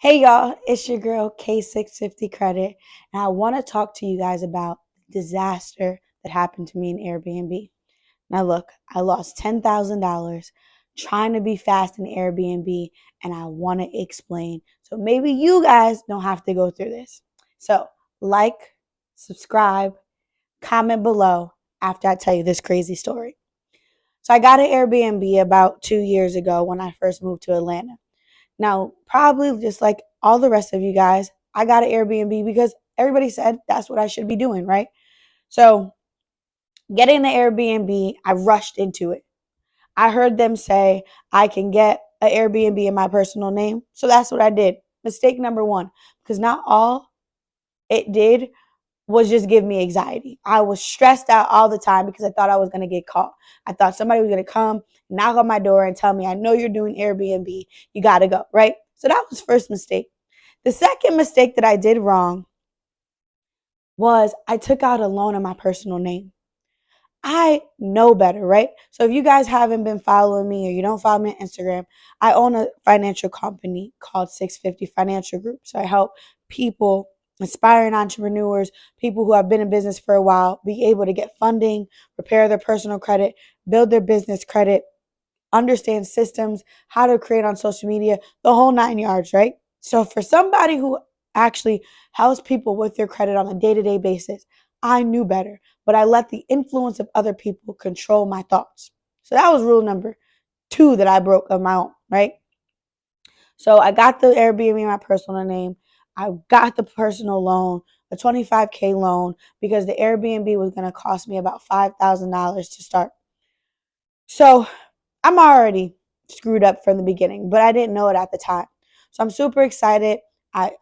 Hey y'all, it's your girl K650 Credit, and I want to talk to you guys about the disaster that happened to me in Airbnb. Now, look, I lost $10,000 trying to be fast in Airbnb, and I want to explain. So maybe you guys don't have to go through this. So, like, subscribe, comment below after I tell you this crazy story. So, I got an Airbnb about 2 years ago when I first moved to Atlanta. Now, probably just like all the rest of you guys, I got an Airbnb because everybody said that's what I should be doing, right? So, getting the Airbnb, I rushed into it. I heard them say I can get an Airbnb in my personal name. So that's what I did. Mistake number one, because not all it did was just give me anxiety. I was stressed out all the time because I thought I was going to get caught. I thought somebody was going to come, knock on my door and tell me, I know you're doing Airbnb. You got to go, right? So that was first mistake. The second mistake that I did wrong was I took out a loan in my personal name. I know better, right? So if you guys haven't been following me or you don't follow me on Instagram, I own a financial company called 650 Financial Group. So I help people, aspiring entrepreneurs, people who have been in business for a while, be able to get funding, repair their personal credit, build their business credit, understand systems, how to create on social media, the whole 9 yards, right? So for somebody who actually helps people with their credit on a day-to-day basis, I knew better, but I let the influence of other people control my thoughts. So that was rule number two that I broke of my own, right? So I got the Airbnb in my personal name. I got the personal loan, a 25K loan, because the Airbnb was going to cost me about $5,000 to start. So I'm already screwed up from the beginning, but I didn't know it at the time. So I'm super excited. I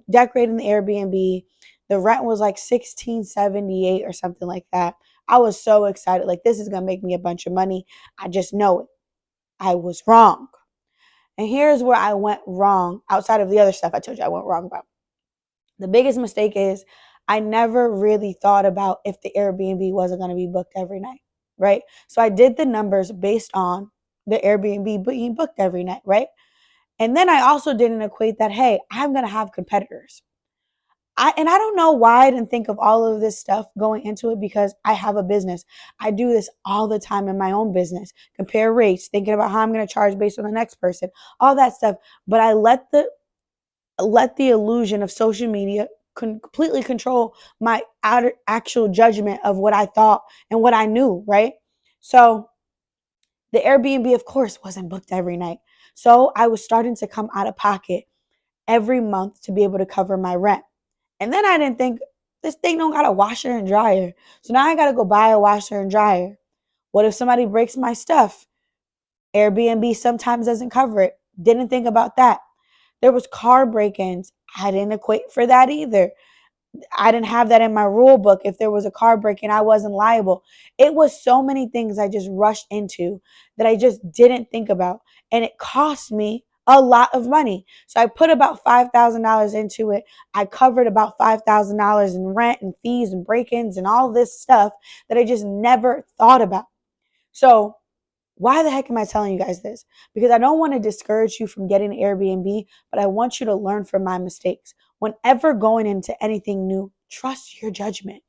decorated the Airbnb. The rent was like $16.78 or something like that. I was so excited. Like, this is gonna make me a bunch of money. I just know it. I was wrong. And here's where I went wrong outside of the other stuff I told you I went wrong about. The biggest mistake is I never really thought about if the Airbnb wasn't going to be booked every night, right? So I did the numbers based on the Airbnb being booked every night, right? And then I also didn't equate that, hey, I'm going to have competitors. I don't know why I didn't think of all of this stuff going into it, because I have a business. I do this all the time in my own business. Compare rates, thinking about how I'm going to charge based on the next person, all that stuff. But I let the illusion of social media completely control my actual judgment of what I thought and what I knew, right? So the Airbnb, of course, wasn't booked every night. So I was starting to come out of pocket every month to be able to cover my rent. And then I didn't think, this thing don't got a washer and dryer. So now I got to go buy a washer and dryer. What if somebody breaks my stuff? Airbnb sometimes doesn't cover it. Didn't think about that. There was car break-ins. I didn't equate for that either. I didn't have that in my rule book. If there was a car break-in, I wasn't liable. It was so many things I just rushed into that I just didn't think about. And it cost me a lot of money. So I put about $5,000 into it. I covered about $5,000 in rent and fees and break-ins and all this stuff that I just never thought about. So why the heck am I telling you guys this? Because I don't want to discourage you from getting an Airbnb, but I want you to learn from my mistakes. Whenever going into anything new, trust your judgment.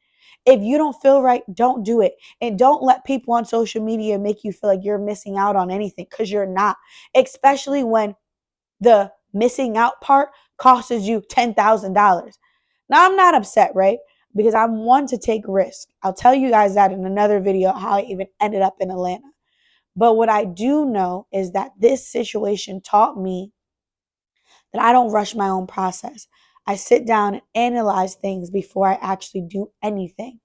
If you don't feel right, don't do it. And don't let people on social media make you feel like you're missing out on anything, because you're not. Especially when the missing out part costs you $10,000. Now, I'm not upset, right? Because I'm one to take risks. I'll tell you guys that in another video, how I even ended up in Atlanta. But what I do know is that this situation taught me that I don't rush my own process. I sit down and analyze things before I actually do anything.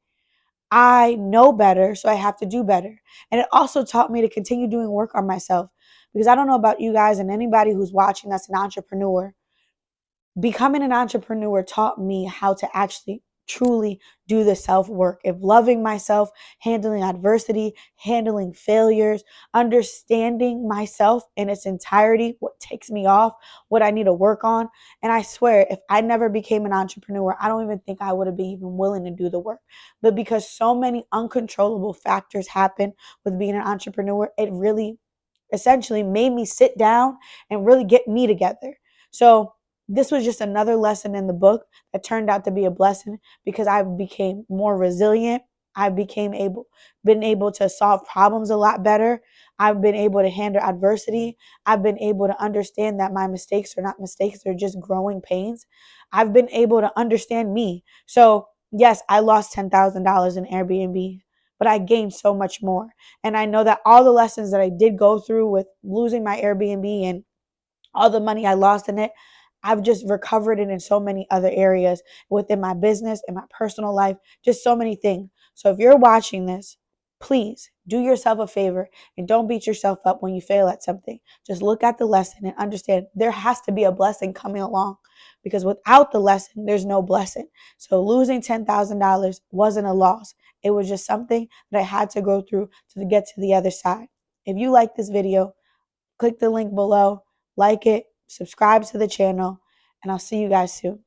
I know better, so I have to do better. And it also taught me to continue doing work on myself, because I don't know about you guys and anybody who's watching that's an entrepreneur. Becoming an entrepreneur taught me how to actually truly do the self work of loving myself, handling adversity, handling failures, understanding myself in its entirety, what takes me off, what I need to work on. And I swear, if I never became an entrepreneur, I don't even think I would have been even willing to do the work. But because so many uncontrollable factors happen with being an entrepreneur, it really essentially made me sit down and really get me together. So this was just another lesson in the book that turned out to be a blessing because I became more resilient. I been able to solve problems a lot better. I've been able to handle adversity. I've been able to understand that my mistakes are not mistakes, they're just growing pains. I've been able to understand me. So, yes, I lost $10,000 in Airbnb, but I gained so much more. And I know that all the lessons that I did go through with losing my Airbnb and all the money I lost in it, I've just recovered it in so many other areas within my business and my personal life, just so many things. So if you're watching this, please do yourself a favor and don't beat yourself up when you fail at something. Just look at the lesson and understand there has to be a blessing coming along, because without the lesson, there's no blessing. So losing $10,000 wasn't a loss. It was just something that I had to go through to get to the other side. If you like this video, click the link below, like it, subscribe to the channel, and I'll see you guys soon.